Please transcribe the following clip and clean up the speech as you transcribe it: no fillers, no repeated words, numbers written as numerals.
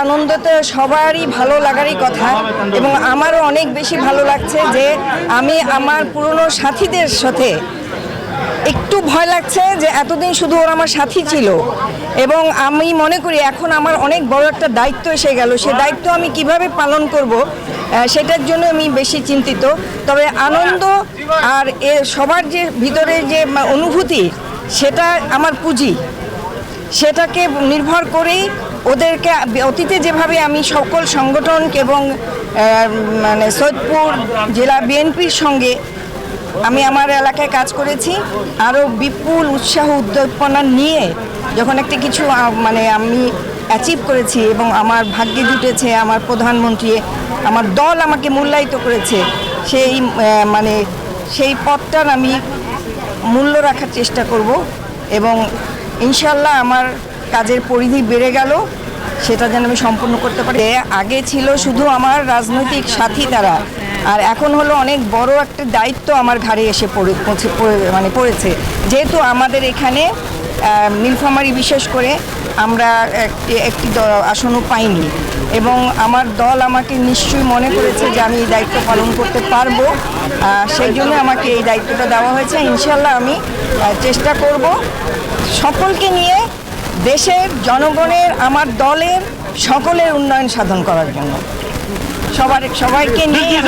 আনন্দ তো সবারই ভালো লাগারই কথা, এবং আমারও অনেক বেশি ভালো লাগছে যে আমি আমার পুরনো সাথীদের সাথে, একটু ভয় লাগছে যে এতদিন শুধু ওরা আমার সাথী ছিল, এবং আমি মনে করি এখন আমার অনেক বড় একটা দায়িত্ব এসে গেল। সে দায়িত্ব আমি কিভাবে পালন করব সেটার জন্য আমি বেশি চিন্তিত। তবে আনন্দ আর সবার যে ভিতরে যে অনুভূতি, সেটা আমার পুঁজি, সেটাকে নির্ভর করেই ওদেরকে অতীতে যেভাবে আমি সকল সংগঠন এবং মানে সৈয়দপুর জেলা বিএনপির সঙ্গে আমি আমার এলাকায় কাজ করেছি, আরও বিপুল উৎসাহ উদ্দীপনা নিয়ে যখন একটা কিছু মানে আমি অ্যাচিভ করেছি এবং আমার ভাগ্যে জুটেছে, আমার প্রধানমন্ত্রী, আমার দল আমাকে মূল্যায়িত করেছে, সেই মানে সেই পথটার আমি মূল্য রাখার চেষ্টা করব, এবং ইনশাল্লাহ আমার কাজের পরিধি বেড়ে গেল, সেটা যেন আমি সম্পূর্ণ করতে পারি। আগে ছিল শুধু আমার রাজনৈতিক সাথী তারা, আর এখন হলো অনেক বড় একটা দায়িত্ব আমার ঘাড়ে এসে পড়েছে। যেহেতু আমাদের এখানে নীলফামারী বিশেষ করে আমরা একটি আসনও পাইনি, এবং আমার দল আমাকে নিশ্চয়ই মনে করেছে যে আমি এই দায়িত্ব পালন করতে পারবো, সেই জন্য আমাকে এই দায়িত্বটা দেওয়া হয়েছে। ইনশাল্লাহ আমি চেষ্টা করব সকলকে নিয়ে দেশের জনগণের, আমার দলের সকলের উন্নয়ন সাধন করার জন্য, সবাইকে নিয়ে